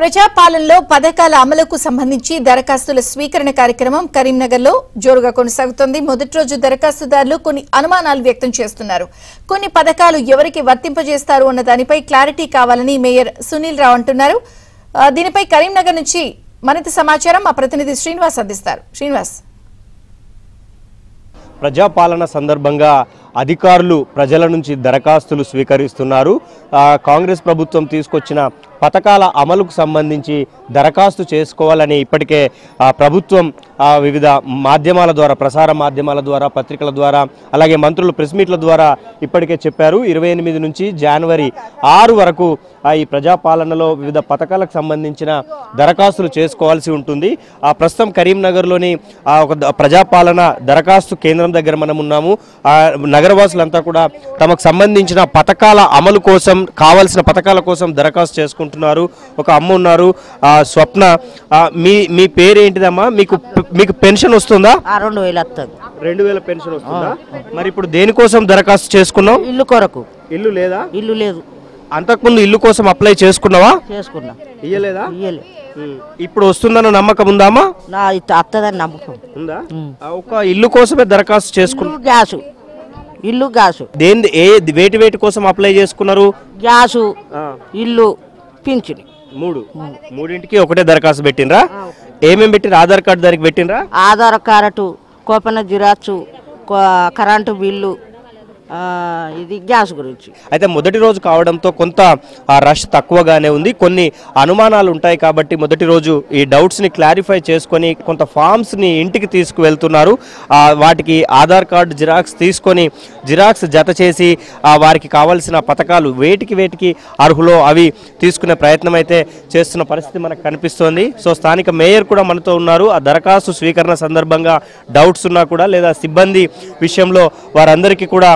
ప్రజాపాలనలో పథకాల అమలుకు సంబంధించి దరఖాస్తుల స్వీకరణ కార్యక్రమం కరీంనగర్లో జోరుగా కొనసాగుతోంది. మొదటి రోజు దరఖాస్తుదారులు కొన్ని అనుమానాలు వ్యక్తం చేస్తున్నారు. కొన్ని పథకాలు ఎవరికి వర్తింపజేస్తారు అన్న దానిపై క్లారిటీ కావాలని మేయర్ సునీల్ రావు అంటున్నారు. దీనిపై కరీంనగర్ నుంచి మరింత సమాచారం మా ప్రతినిధి శ్రీనివాస్ అందిస్తారు. శ్రీనివాస్, ప్రజాపాలన సందర్భంగా అధికారులు ప్రజల నుంచి దరఖాస్తులు స్వీకరిస్తున్నారు. కాంగ్రెస్ ప్రభుత్వం తీసుకొచ్చిన పథకాల అమలుకు సంబంధించి దరఖాస్తు చేసుకోవాలని ఇప్పటికే ప్రభుత్వం వివిధ మాధ్యమాల ద్వారా, ప్రసార మాధ్యమాల ద్వారా, పత్రికల ద్వారా, అలాగే మంత్రులు ప్రెస్ మీట్ల ద్వారా ఇప్పటికే చెప్పారు. 28 నుంచి జనవరి 6 వరకు ఈ ప్రజాపాలనలో వివిధ పథకాలకు సంబంధించిన దరఖాస్తులు చేసుకోవాల్సి ఉంటుంది. ప్రస్తుతం కరీంనగర్లోని ఒక ప్రజాపాలన దరఖాస్తు కేంద్రం దగ్గర మనం ఉన్నాము. నగరవాసులంతా కూడా తమకు సంబంధించిన పథకాల అమలు కోసం, కావాల్సిన పథకాల కోసం దరఖాస్తు చేసుకుంటున్నారు. ఒక అమ్మ ఉన్నారు, స్వప్న. మీ పేరేంటిదమ్మా? మీకు పెన్షన్ వస్తుందా? 2000 వస్తుంది. 2000 పెన్షన్ వస్తుందా? మరి ఇప్పుడు దేనికోసం దరఖాస్తు చేసుకున్నావు? ఇల్లు కొరకు. ఇల్లు లేదా? ఇల్లు లేదు. అంతకుముందు ఇల్లు కోసం అప్లై చేసుకున్నావా? చేసుకున్నా. ఇయ్యలేదా? ఇయ్యలే. ఇప్పుడు వస్తుందన్న నమ్మకం ఉందామా? నా అత్తదని నమ్మకం ఉందా? ఒక ఇల్లు కోసమే దరఖాస్తు చేసుకున్నా. గ్యాసు, ఇల్లు గ్యాసు. వేటి కోసం అప్లై చేసుకున్నారు? గ్యాసు, ఇల్లు, పింఛని. మూడింటికి ఒకటే దరఖాస్తు పెట్టినరా? ఏమేమి పెట్టిన? ఆధార్ కార్డు దానికి పెట్టినరా? ఆధార్ కార్డు, కోపన జిరాక్సు, కరెంటు బిల్లు, ఇది గ్యాస్ గురించి. అయితే మొదటి రోజు కావడంతో కొంత రష్ తక్కువగానే ఉంది. కొన్ని అనుమానాలు ఉంటాయి కాబట్టి మొదటి రోజు ఈ డౌట్స్ని క్లారిఫై చేసుకొని కొంత ఫామ్స్ని ఇంటికి తీసుకువెళ్తున్నారు. వాటికి ఆధార్ కార్డు జిరాక్స్ తీసుకొని జిరాక్స్ జత చేసి వారికి కావాల్సిన పథకాలు వేటికి అర్హులో అవి తీసుకునే ప్రయత్నం అయితే చేస్తున్న పరిస్థితి మనకు కనిపిస్తోంది. సో స్థానిక మేయర్ కూడా మనతో ఉన్నారు. ఆ దరఖాస్తు స్వీకరణ సందర్భంగా డౌట్స్ ఉన్నా కూడా, లేదా సిబ్బంది విషయంలో వారందరికీ కూడా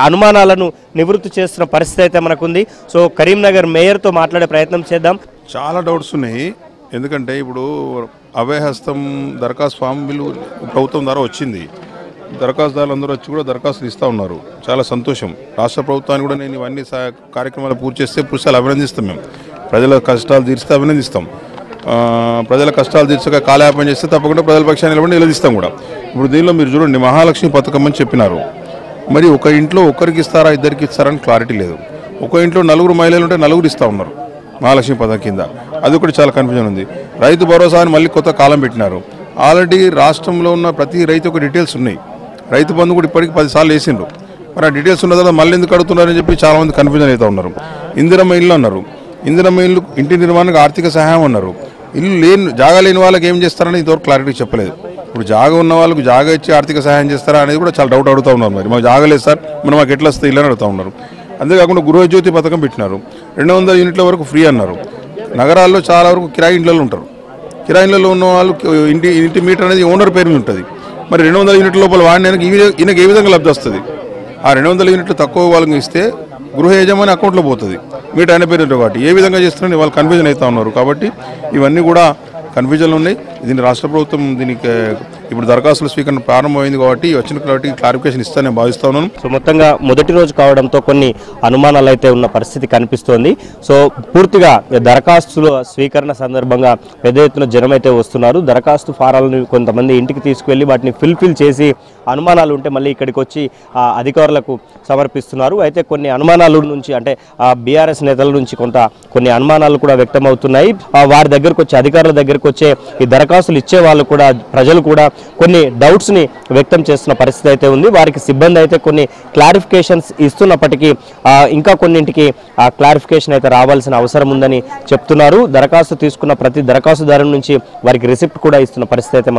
అనుమానాలను నివృత్తి చేస్తున్న పరిస్థితి అయితే మనకుంది. సో కరీంనగర్ మేయర్తో మాట్లాడే ప్రయత్నం చేద్దాం. చాలా డౌట్స్ ఉన్నాయి. ఎందుకంటే ఇప్పుడు అభయహస్తం దరఖాస్తు ఫామ్ బిల్లు ప్రభుత్వం ద్వారా వచ్చింది. దరఖాస్తుదారులు అందరూ వచ్చి కూడా దరఖాస్తులు ఇస్తూ ఉన్నారు. చాలా సంతోషం. రాష్ట్ర ప్రభుత్వాన్ని కూడా నేను ఇవన్నీ కార్యక్రమాలు పూర్తి చేస్తే పురుషాలు అభినందిస్తాం. మేము ప్రజల కష్టాలు తీర్చితే అభినందిస్తాం. ప్రజల కష్టాలు తీర్చక కాలయాపన చేస్తే తప్పకుండా ప్రజల పక్షాన్ని నిలబడి నిలదీస్తాం కూడా. ఇప్పుడు దీనిలో మీరు చూడండి, మహాలక్ష్మి పథకం అని చెప్పినారు. మరి ఒక ఇంట్లో ఒకరికి ఇస్తారా, ఇద్దరికి ఇస్తారని క్లారిటీ లేదు. ఒక ఇంట్లో 4 మహిళలు ఉంటే 4 ఇస్తూ ఉన్నారు మహాలక్ష్మి పథకం కింద. అది ఒకటి చాలా కన్ఫ్యూజన్ ఉంది. రైతు భరోసా అని మళ్ళీ కొత్త కాలం పెట్టినారు. ఆల్రెడీ రాష్ట్రంలో ఉన్న ప్రతి రైతు ఒక డీటెయిల్స్ ఉన్నాయి. రైతు బంధు కూడా ఇప్పటికి 10 సార్లు వేసిండ్రు. మరి ఆ డీటెయిల్స్ ఉన్న తర్వాత మళ్ళీ ఎందుకు అడుగుతున్నారని చెప్పి చాలామంది కన్ఫ్యూజన్ అవుతూ ఉన్నారు. ఇందిరమ్మ ఇల్లు అన్నారు. ఇందిరమ్మ ఇల్లు ఇంటి నిర్మాణానికి ఆర్థిక సహాయం అన్నారు. ఇల్లు జాగా లేని వాళ్ళకి ఏం చేస్తారని ఇంతవరకు క్లారిటీ చెప్పలేదు. ఇప్పుడు జాగా ఉన్న వాళ్ళకు జాగా ఇచ్చి ఆర్థిక సహాయం చేస్తారా అనేది కూడా చాలా డౌట్ అడుగుతూ ఉన్నారు. మరి మాకు జాగా లేదు సార్, మరి మాకు ఎట్లా వస్తే ఇల్లు అని అడుగుతూ ఉన్నారు. అంతేకాకుండా గృహజ్యోతి పథకం పెట్టినారు. 200 యూనిట్ల వరకు ఫ్రీ అన్నారు. నగరాల్లో చాలా వరకు కిరాయి ఇండ్లలో ఉంటారు. కిరాయి ఇండ్లలో ఉన్న వాళ్ళు ఇంటి మీటర్ అనేది ఓనర్ పేరు మీద ఉంటుంది. మరి 200 యూనిట్ల లోపల వాడినానికి ఈయనకి ఏ విధంగా లబ్ధి వస్తుంది? ఆ 200 యూనిట్లు తక్కువ వాళ్ళకి ఇస్తే గృహ యజమాని అకౌంట్లో పోతుంది. మీటర్ ఆయన పేరు ఉంటుంది. కాబట్టి ఏ విధంగా చేస్తున్నారని వాళ్ళు కన్ఫ్యూజన్ అవుతూ ఉన్నారు. కాబట్టి ఇవన్నీ కూడా కన్ఫ్యూజన్లు ఉన్నాయి. దీన్ని రాష్ట్ర ప్రభుత్వం దీనికి ఇప్పుడు దరఖాస్తుల స్వీకరణ ప్రారంభమైంది కాబట్టి వచ్చిన కాబట్టి క్లారిఫికేషన్ ఇస్తానని భావిస్తా ఉన్నాను. సో మొత్తంగా మొదటి రోజు కావడంతో కొన్ని అనుమానాలు అయితే ఉన్న పరిస్థితి కనిపిస్తోంది. సో పూర్తిగా దరఖాస్తుల స్వీకరణ సందర్భంగా పెద్ద ఎత్తున జనం అయితే వస్తున్నారు. దరఖాస్తు ఫారాలను కొంతమంది ఇంటికి తీసుకువెళ్ళి వాటిని ఫిల్ఫిల్ చేసి అనుమానాలు ఉంటే మళ్ళీ ఇక్కడికి వచ్చి అధికారులకు సమర్పిస్తున్నారు. అయితే కొన్ని అనుమానాల నుంచి, అంటే బీఆర్ఎస్ నేతల నుంచి కొన్ని అనుమానాలు కూడా వ్యక్తమవుతున్నాయి. వారి దగ్గరకు వచ్చి, అధికారుల దగ్గరకు వచ్చే ఈ దరఖాస్తులు ఇచ్చే వాళ్ళు కూడా, ప్రజలు కూడా కొన్ని డౌట్స్ని వ్యక్తం చేస్తున్న పరిస్థితి అయితే ఉంది. వారికి సిబ్బంది అయితే కొన్ని క్లారిఫికేషన్స్ ఇస్తున్నప్పటికీ ఇంకా కొన్నింటికి ఆ క్లారిఫికేషన్ అయితే రావాల్సిన అవసరం ఉందని చెప్తున్నారు. దరఖాస్తు తీసుకున్న ప్రతి దరఖాస్తుదారు నుంచి వారికి రిసిప్ట్ కూడా ఇస్తున్న పరిస్థితి అయితే